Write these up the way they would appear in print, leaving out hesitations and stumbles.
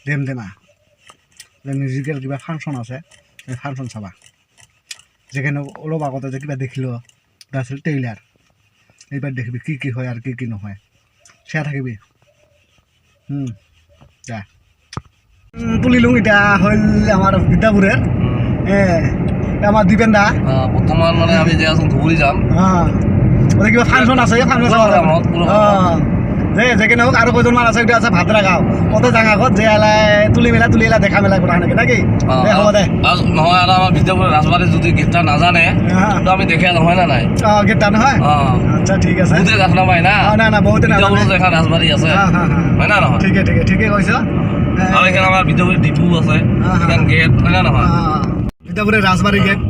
দেমদেমা musical কিবা function আছে সেই ফাংচন চাবা যেখানে অলপ আগতে যে কিবা দেখিলোঁ এটা আছিল ট্ৰেইলাৰ এইবাৰ দেখিবি কি হয় আৰু কি নহয় চাই থাকিবি যা তুলিলোঁ এতিয়া হ'ল আমাৰ বিদ্যাপুরের আমার দীপেন দা বর্তমান মানে আমি যে আছো ধুবুরি যাম ওদের কিবা ফাংশন আছে ফাংশন যেখানে হোক আরো কজন মান আছে এটা আছে ভাদ্রা গাঁও ওতে জাঙা ঘর যে এলাই তুলি এলা দেখা মেলা কথা নাকি নাকি হ'ব দে নহয় আর আমার বিদ্যাপুরের রাজবাড়ি যদি গেটটা না জানে তো আমি দেখে নহয় না নাই গেটটা নহয় আচ্ছা ঠিক আছে বহুতে দেখা পাই না না বহুতে না দেখা রাজবাড়ি আছে হয় না নহয় ঠিকে কৈছ আর এখানে আমার বিদ্যাপুরের ডিপু আছে এখানে গেট হয় না নহয় বিদ্যাপুরের রাজবাড়ি গেট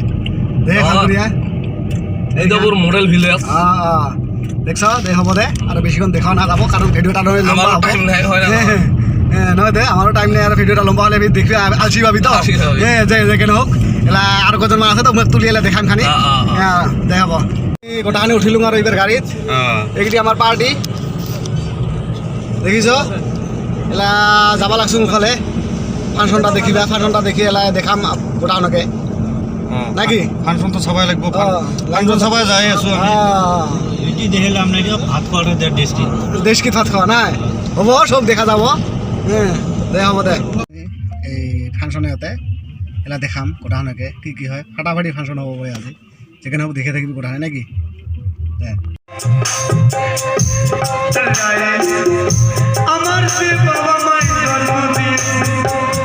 বিদ্যাপুর মডেল ভিলেজ দেখছ দে হ'ব দে আৰু বেছিখন দেখাও নাযাব কাৰণ ভিডিঅ' এটা লম্বা হ'ব নহয় দে আমাৰো টাইম নাই আৰু ভিডিঅ' এটা লম্বা হ'লে দেখি আলচি পাবি তো যেকে নহওক এলা আৰু কেইজনমান আছে তো মোক তুলি এলা দেখাম খানি দে হ'ব গোটাখানি উঠিলোঁ আৰু এইবাৰ গাড়ীত এইকেইটি আমাৰ পাৰ্টি দেখিছ এলা যাব লাগছো মুখলে ফাংচনটা দেখিবা ফাংচনটা দেখি এলা দেখাম গোটাখনকে নাকি ফাংশন তো সবাই লাগবো ফাংশন সবাই যাই আছো এটি দেখিলে আমরা ভাত খাওয়ার দেশকি ভাত খাওয়া নাই হ'ব সব দেখা যাব দে হ'ব দে এই ফাংচনে ইয়াতে এলা দেখাম গোটাখনকে কি হয় ফাটাফাটি ফাংচন হ'ব পাৰে আজি যেখানে হ'ব দেখে থাকিবি গোটাখানি নাকি দে আমার যে বাবা মায়ের জন্মদিন